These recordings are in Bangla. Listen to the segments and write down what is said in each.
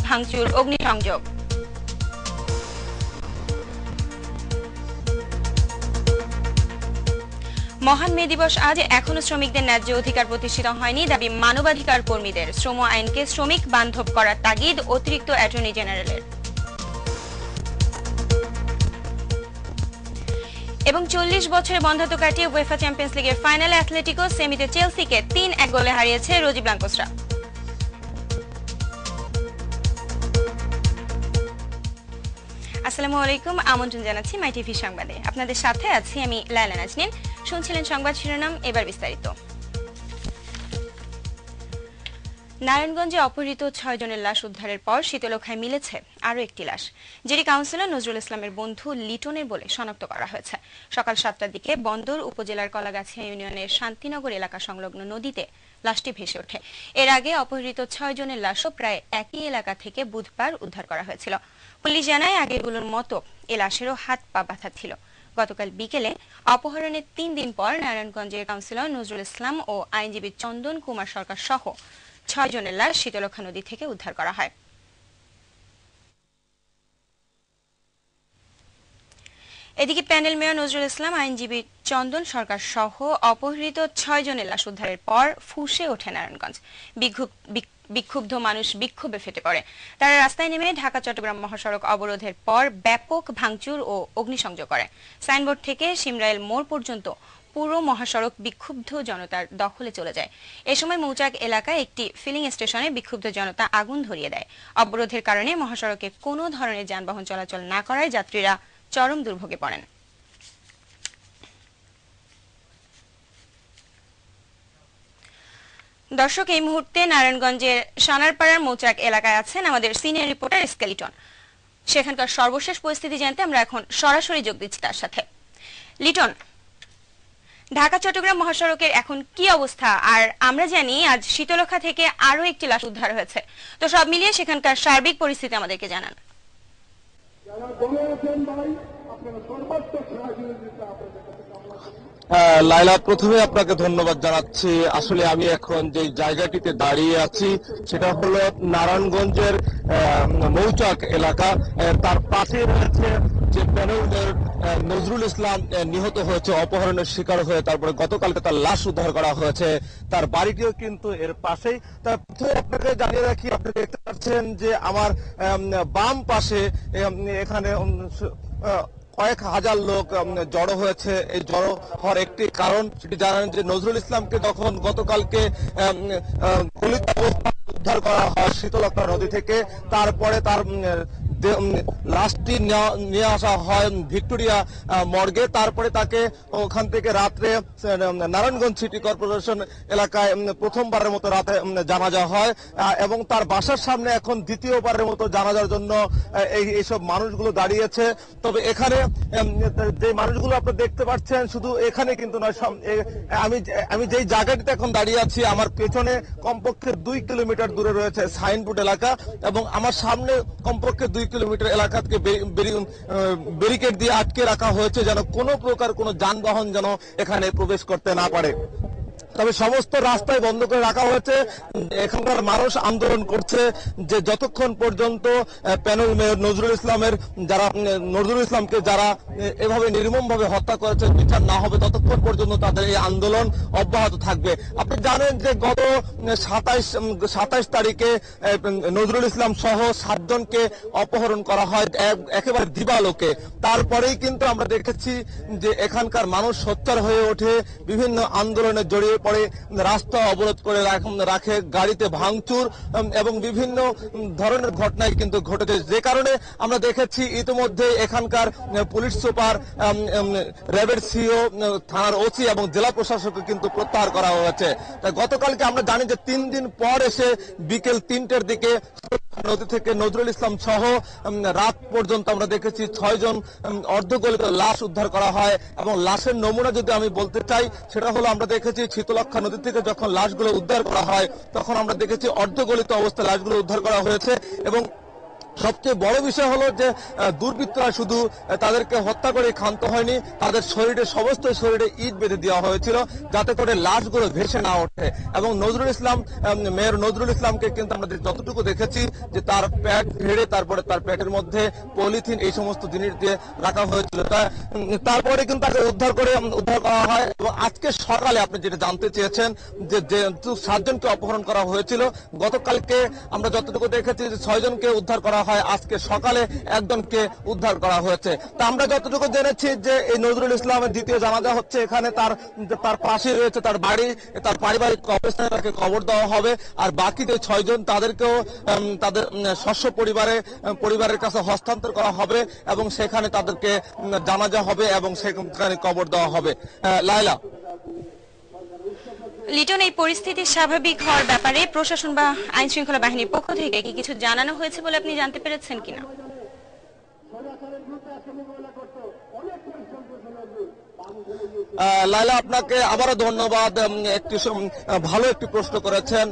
ভাঙচুর, অগ্নিসংযোগ। মহান মে দিবস আজ, এখনো শ্রমিকদের ন্যায্য অধিকার প্রতিষ্ঠিত হয়নি, দাবি মানবাধিকার কর্মীদের। শ্রম আইনকে শ্রমিক বান্ধব করার তাগিদ অতিরিক্ত অ্যাটর্নি জেনারেলের। এবং 40 বছরের বন্ধ্যাত্ব কাটিয়ে উয়েফা চ্যাম্পিয়ন্স লিগের ফাইনালে অ্যাথলেটিকো, সেমিতে চেলসিকে 3-1 গোলে হারিয়েছে রোজি ব্লাঙ্কোসরা। আসসালামু আলাইকুম, আমন্ত্রণ জানাচ্ছি মাই টিভি সংবাদে। আপনাদের সাথে আছি আমি লায়লা নাজনীন। শুনছিলেন সংবাদ শিরোনাম, এবার বিস্তারিত। নারায়ণগঞ্জে অপহৃত 6 জনের লাশ উদ্ধারের পর শীতলক্ষায় মিলেছে আরও একটি লাশ, যেটি কাউন্সিলর নজরুল ইসলামের বন্ধু লিটনের বলে শনাক্ত করা হয়েছে। সকাল 7টার দিকে বন্দর উপজেলার কলাগাছিয়া ইউনিয়নের শান্তিনগর এলাকা সংলগ্ন নদীতে লাশটি ভেসে ওঠে। এর আগে অপহৃত 6 জনের লাশও প্রায় একই এলাকা থেকে বুধবার উদ্ধার করা হয়েছিল। পুলিশ জানায়, আগেগুলোর মতো এ লাশেরও হাত পা বাঁধা ছিল। গতকাল বিকেলে অপহরণের 3 দিন পর নারায়ণগঞ্জের কাউন্সিলর নজরুল ইসলাম ও আইনজীবী চন্দন কুমার সরকার সহ 6 জনের লাশ শীতলক্ষা নদী থেকে উদ্ধার করা হয়। এদিকে প্যানেল মেয়র নজরুল ইসলাম, আইনজীবী চন্দন সরকার সহ অপহৃত 6 জনের লাশ উদ্ধারের পর ফুঁসে ওঠে নারায়ণগঞ্জ। বিক্ষুব্ধ মানুষ বিক্ষোভে ফেটে পড়ে। তারা রাস্তায় নেমে ঢাকা চট্টগ্রাম মহাসড়ক অবরোধের পর ব্যাপক ভাঙচুর ও অগ্নিসংযোগ করে। সাইনবোর্ড থেকে শিমরাইল মোড় পর্যন্ত পুরো মহাসড়ক বিক্ষুব্ধ জনতার দখলে চলে যায়। এ সময় মৌচাক এলাকায় একটি ফিলিং স্টেশনে বিক্ষুব্ধ জনতা আগুন ধরিয়ে দেয়। অবরোধের কারণে মহাসড়কে কোনো ধরনের যানবাহন চলাচল না করায় যাত্রীরা চরম দুর্ভোগে পড়েন। দর্শক, এই মুহূর্তে নারায়ণগঞ্জের সানারপাড়ার মৌচাক এলাকায় আছেন আমাদের সিনিয়র রিপোর্টার স্কেলিটন। সেখানকার সর্বশেষ পরিস্থিতি জানতে আমরা এখন সরাসরি যোগ দিচ্ছি তার সাথে। লিটন, ঢাকা চট্টগ্রাম মহাসড়কের এখন কি অবস্থা? আর আমরা জানি আজ শীতলক্ষা থেকে আরো একটি লাশ উদ্ধার হয়েছে, তো সব মিলিয়ে সেখানকার সার্বিক পরিস্থিতি আমাদেরকে জানান। লাইলা, প্রথমে আপনাকে ধন্যবাদ জানাচ্ছি। আসলে আমি এখন যে জায়গাটিতে দাঁড়িয়ে আছি সেটা হলো নারায়ণগঞ্জের মৌচাক এলাকা। তার পাশে রয়েছে যে প্যানেলের নজরুল ইসলাম নিহত হয়েছে, অপহরণের শিকার হয়ে তারপরে গতকালকে তার লাশ উদ্ধার করা হয়েছে। তার বাড়িটিও কিন্তু এর পাশেই। তার প্রথমে আপনাকে জানিয়ে রাখি, আপনি দেখতে পাচ্ছেন যে আমার বাম পাশে এখানে কয়েক হাজার লোক জড়ো হয়েছে। এই জড়ো হওয়ার একটি কারণ সেটি জানেন যে নজরুল ইসলামকে যখন গতকালকে গলিত অবস্থায় উদ্ধার করা হয় শীতলক্ষা নদী থেকে, তারপরে তার লাশটি নিয়ে আসা হয় ভিক্টোরিয়া মর্গে। তারপরে তাকে ওখান থেকে রাত্রে নারায়ণগঞ্জ সিটি কর্পোরেশন এলাকায় প্রথমবারের মতো রাতে জানাজা হয় এবং তার বাসার সামনে এখন দ্বিতীয়বারের মতো জানাজার জন্য এইসব মানুষগুলো দাঁড়িয়েছে। তবে এখানে যে মানুষগুলো আপনারা দেখতে পাচ্ছেন শুধু এখানে কিন্তু নয়, আমি যেই জায়গাটিতে এখন দাঁড়িয়ে আছি আমার পেছনে কমপক্ষে 2 কিলোমিটার দূরে রয়েছে সাইনবোর্ড এলাকা এবং আমার সামনে কমপক্ষে 2 কিলোমিটার এলাকাকে ব্যারিকেড দিয়ে আটকে রাখা হয়েছে যেন কোনো প্রকার কোনো যানবাহন যেন এখানে প্রবেশ করতে না পারে। তবে সমস্ত রাস্তায় বন্ধ করে রাখা হয়েছে। এখানকার মানুষ আন্দোলন করছে যে যতক্ষণ পর্যন্ত প্যানেল মেয়র নজরুল ইসলামকে যারা এভাবে নির্মমভাবে হত্যা করেছে বিচার না হবে ততক্ষণ পর্যন্ত তাদের এই আন্দোলন অব্যাহত থাকবে। আপনি জানেন যে গত 27 তারিখে নজরুল ইসলাম সহ 7 জনকে অপহরণ করা হয় একেবারে দিবালোকে। তারপরেই কিন্তু আমরা দেখেছি যে এখানকার মানুষ সোচ্চার হয়ে ওঠে, বিভিন্ন আন্দোলনে জড়িয়ে পরে রাস্তা অবরোধ করে রাখে, গাড়িতে ভাঙচুর এবং বিভিন্ন ধরনের ঘটনায় কিন্তু ঘটেছে। যে কারণে আমরা দেখেছি ইতিমধ্যে এখানকার পুলিশ সুপার, র্যাবের সিও, থানার ওসি এবং জেলা প্রশাসককে কিন্তু প্রত্যাহার করা হয়েছে। গতকালকে আমরা জানি যে 3 দিন পর এসে বিকেল 3টের দিকে নদী থেকে নজরুল ইসলাম সহ রাত পর্যন্ত আমরা দেখেছি 6 জন অর্ধগলিত লাশ উদ্ধার করা হয় এবং লাশের নমুনা যদি আমি বলতে চাই সেটা হলো আমরা দেখেছি শীতলক্ষা নদী থেকে যখন লাশগুলো উদ্ধার করা হয় তখন আমরা দেখেছি অর্ধগলিত অবস্থায় লাশগুলো উদ্ধার করা হয়েছে এবং সবচেয়ে বড় বিষয় হলো যে দুর্বৃত্তরা শুধু তাদেরকে হত্যা করে ক্ষান্ত হয়নি, তাদের সমস্ত শরীরে ইট বেঁধে দেওয়া হয়েছিল যাতে করে লাশগুলো ভেসে না ওঠে। এবং নজরুল ইসলাম, মেয়র নজরুল ইসলামকে কিন্তু আমরা যতটুকু দেখেছি যে তার পেট ভেড়ে তারপরে তার পেটের মধ্যে পলিথিন এই সমস্ত জিনিস দিয়ে রাখা হয়েছিল, তারপরে কিন্তু তাকে উদ্ধার করা হয়। এবং আজকে সকালে আপনি যেটা জানতে চেয়েছেন যে 7 জনকে অপহরণ করা হয়েছিল, গতকালকে আমরা যতটুকু দেখেছি যে 6 জনকে উদ্ধার করা হয়, আজকে সকালে 1 জনকে উদ্ধার করা হয়েছে। তা আমরা যতটুকু জেনেছি যে এই নজরুল ইসলামের দ্বিতীয় জানাজা হচ্ছে এখানে, তার পাশে রয়েছে তার বাড়ি, তার পারিবারিক কবরস্থানে তাকে কবর দেওয়া হবে। আর বাকি যে 6 জন তাদেরকেও তাদের শস্য পরিবারের কাছে হস্তান্তর করা হবে এবং সেখানে তাদেরকে জানাজা হবে এবং সেখানে কবর দেওয়া হবে। লায়লা। লিটন, এই পরিস্থিতি স্বাভাবিক হওয়ার ব্যাপারে প্রশাসন বা আইন শৃঙ্খলা বাহিনীর পক্ষ থেকে কি কিছু জানানো হয়েছে বলে আপনি জানতে পেরেছেন কিনা? লায়লা, আপনাকে আবারও ধন্যবাদ। ভালো একটি প্রশ্ন করেছেন।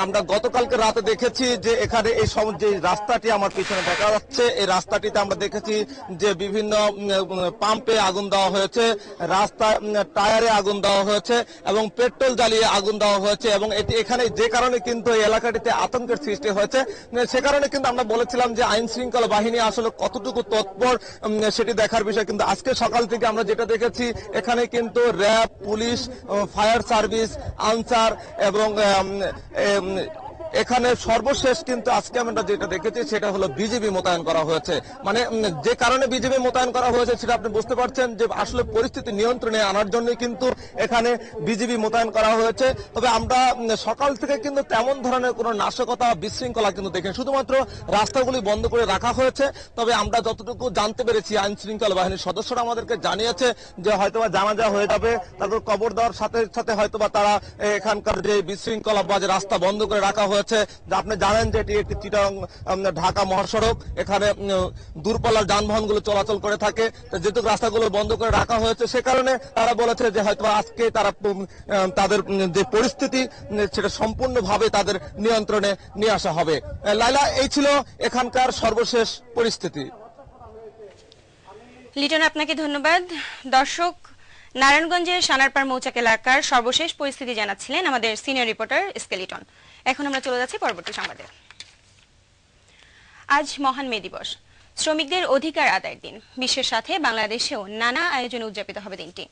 আমরা গতকালকে রাতে দেখেছি যে এখানে যে রাস্তাটি আমার পিছনে দেখা যাচ্ছে, এই রাস্তাটিতে আমরা দেখেছি যে বিভিন্ন পাম্পে আগুন দেওয়া হয়েছে, রাস্তা টায়ারে আগুন দেওয়া হয়েছে এবং পেট্রোল জ্বালিয়ে আগুন দেওয়া হয়েছে। এবং এখানে যে কারণে কিন্তু এই এলাকাটিতে আতঙ্কের সৃষ্টি হয়েছে, সে কারণে কিন্তু আমরা বলেছিলাম যে আইন শৃঙ্খলা বাহিনী আসলে কতটুকু তৎপর সেটি দেখার বিষয়। কিন্তু আজকে সকাল থেকে আমরা যেটা দেখেছি এখানে কিন্তু RAB, police, fire service, answer এবং এখানে সর্বশেষ কিন্তু আজকে আমরা যেটা দেখেছি সেটা হলো বিজিবি মোতায়েন করা হয়েছে। মানে যে কারণে বিজিবি মোতায়েন করা হয়েছে সেটা আপনি বুঝতে পারছেন যে আসলে পরিস্থিতি নিয়ন্ত্রণে আনার জন্য কিন্তু এখানে বিজিবি মোতায়েন করা হয়েছে। তবে আমরা সকাল থেকে কিন্তু তেমন ধরনের কোনো নাশকতা, বিশৃঙ্খলা কিন্তু দেখেন, শুধুমাত্র রাস্তাগুলি বন্ধ করে রাখা হয়েছে। তবে আমরা যতটুকু জানতে পেরেছি আইন শৃঙ্খলা বাহিনীর সদস্যরা আমাদেরকে জানিয়েছে যে হয়তোবা জানাজা হয়ে যাবে, তারপর কবর দেওয়ার সাথে সাথে হয়তোবা তারা এখানকার যে বিশৃঙ্খলা বা যে রাস্তা বন্ধ করে রাখা হয়েছে। আপনি জানেন যে এটি একটি চিটাগাং ঢাকা মহাসড়ক, এখানে দূরপাল্লার যানবাহনগুলো চলাচল করে থাকে। যেহেতু রাস্তাগুলো বন্ধ করে রাখা হয়েছে সে কারণে তারা বলেছে যে হয়তো আজকে তারা তাদের যে পরিস্থিতি সেটা সম্পূর্ণভাবে তাদের নিয়ন্ত্রণে নিয়ে আসা হবে। লায়লা, এই ছিল এখানকার সর্বশেষ পরিস্থিতি। লিটন, আপনাকে ধন্যবাদ। দর্শক, নারায়ণগঞ্জের সানারপাড় মৌচাক এলাকার সর্বশেষ পরিস্থিতি জানাচ্ছিলেন আমাদের সিনিয়র রিপোর্টার লিটন। এখন আমরা চলে যাচ্ছি পরবর্তী সংবাদে। আজ মহান মে দিবস, শ্রমিকদের অধিকার আদায়ের দিন। বিশ্বের সাথে বাংলাদেশেও নানা আয়োজনে উদযাপিত হবে দিনটি।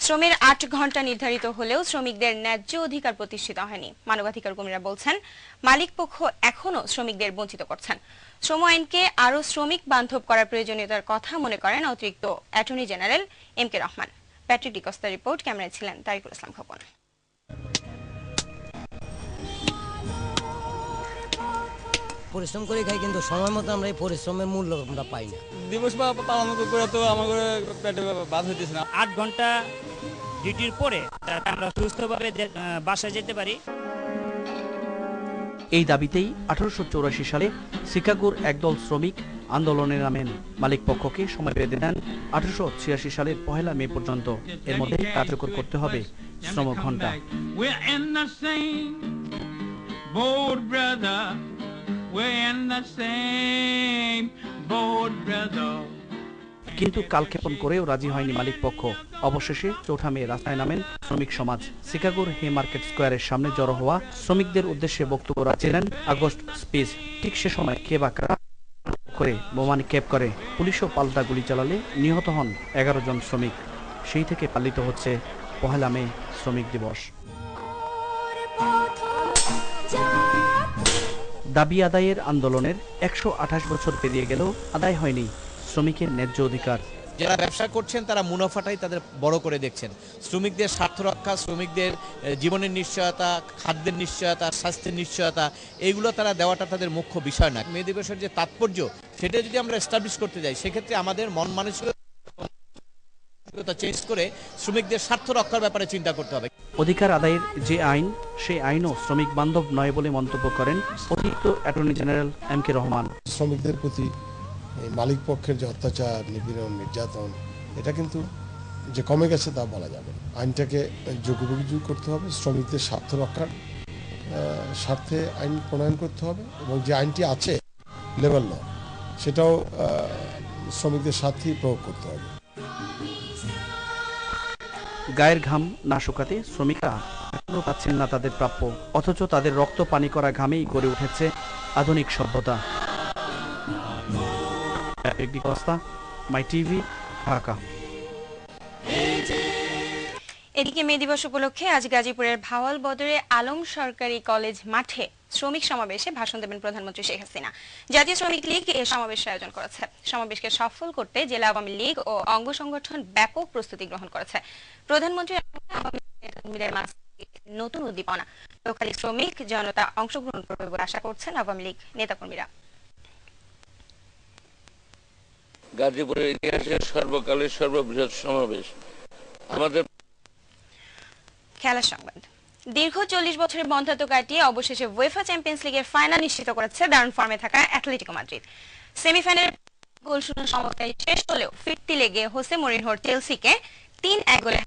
শ্রমের 8 ঘন্টা নির্ধারিত হলেও শ্রমিকদের ন্যায্য অধিকার প্রতিষ্ঠিত হয়নি। মানবাধিকার কর্মীরা বলছেন মালিক পক্ষ এখনো শ্রমিকদের বঞ্চিত করছেন। শ্রম আইনকে আরো শ্রমিক বান্ধব করার প্রয়োজনীয়তার কথা মনে করেন অতিরিক্ত attorney general M K Rahman. Patrick D'Costa report, ক্যামেরায় ছিলেন তারিকুল ইসলাম খোকন। পরিশ্রম করে খাই কিন্তু সময় মতো আমরা এই পরিশ্রমের মূল্য আমরা পাই না। দিবস পালন করে তো আমার পেটে বাদ হইতেছে না। 8 ঘন্টা ডিউটির পরে যাতে আমরা সুস্থভাবে বাসায় যেতে পারি। এই দাবিতেই 1884 সালে শিকাগোর একদল শ্রমিক আন্দোলনে নামেন। মালিক পক্ষকে সময় বেঁধে দেন 1886 সালের 1 মে পর্যন্ত। এর মধ্যে কার্যকর করতে হবে শ্রম ঘন্টা। কিন্তু কালক্ষেপণ করেও রাজি হয়নি মালিক পক্ষ। অবশেষে 4 মে রাস্তায় নামেন শ্রমিক সমাজ। শিকাগোর হে মার্কেট স্কোয়ারের সামনে জড়ো হওয়া শ্রমিকদের উদ্দেশ্যে বক্তব্য রাখছিলেন আগস্ট স্পিচ। ঠিক সে সময় করে বোমা নিক্ষেপ করে পুলিশও পাল্টা গুলি চালালে নিহত হন 11 জন শ্রমিক। সেই থেকে পালিত হচ্ছে 1 মে শ্রমিক দিবস। দাবি আদায়ের আন্দোলনের 128 বছর পেরিয়ে গেলেও আদায় হয়নি শ্রমিকের ন্যায্য অধিকার। যারা ব্যবসা করছেন তারা মুনাফাটাই তাদের বড় করে দেখছেন। শ্রমিকদের স্বার্থ রক্ষা, শ্রমিকদের জীবনের নিশ্চয়তা, খাদ্যের নিশ্চয়তা, স্বাস্থ্যের নিশ্চয়তা, এইগুলো তারা দেওয়াটা তাদের মুখ্য বিষয় না। মে দিবসের যে তাৎপর্য সেটা যদি আমরা এস্টাবলিশ করতে যাই সেক্ষেত্রে আমাদের মন মানসিকতা চেঞ্জ করে শ্রমিকদের স্বার্থ রক্ষার ব্যাপারে চিন্তা করতে হবে। অধিকার আদায়ের যে আইন, সেই আইনও শ্রমিক বান্ধব নয় বলে মন্তব্য করেন অতিরিক্ত attorney general M K Rahman. শ্রমিকদের প্রতি মালিক পক্ষের যে অত্যাচার, নিপীড়ন, নির্যাতন, এটা কিন্তু যে কমে গেছে তা বলা যাবে। আইনটাকে যুগোপযোগী করতে হবে, শ্রমিকদের স্বার্থ রক্ষার স্বার্থে আইন প্রণয়ন করতে হবে এবং যে আইনটি আছে লেভেল ল, সেটাও শ্রমিকদের স্বার্থেই প্রয়োগ করতে হবে। গায়ের ঘাম না শুকাতে শ্রমিকরা এখনো পাচ্ছেন না তাদের প্রাপ্য, অথচ তাদের রক্ত পানি করা ঘামেই গড়ে উঠেছে আধুনিক সভ্যতা। মাই টিভি, ঢাকা। এদিকে মে দিবস উপলক্ষে আজ গাজীপুরের ভাওয়াল বদরে আলম সরকারি কলেজ মাঠে শ্রমিক সমাবেশে ভাষণ দেবেন প্রধানমন্ত্রী শেখ হাসিনা। জাতীয় শ্রমিক লীগ এ সমাবেশের আয়োজন করেছে। সমাবেশকে সফল করতে জেলা আওয়ামী লীগ ও অঙ্গ সংগঠন ব্যাপক প্রস্তুতি গ্রহণ করেছে। প্রধানমন্ত্রী নতুন উদ্দীপনা, লোকালি শ্রমিক জনতা অংশগ্রহণ করবে বলে আশা করছেন আওয়ামী লীগ নেতাকর্মীরা। গাজীপুরের ইতিহাসের সর্বকালের সর্ববৃহৎ সমাবেশ। আমাদের খেলার সংবাদ। দীর্ঘ 40 বছরের বন্ধ্যাত্ব কাটিয়ে অবশেষে উয়েফা চ্যাম্পিয়ন্স লিগের ফাইনাল নিশ্চিত করেছে দারুণ ফর্মে থাকা অ্যাটলেটিকো মাদ্রিদ। সেমিফাইনালে গোলশূন্য সমতায় শেষ হলেও ফিরতি লেগে হোসে মরিনহোর চেলসিকে 3-1 গোলে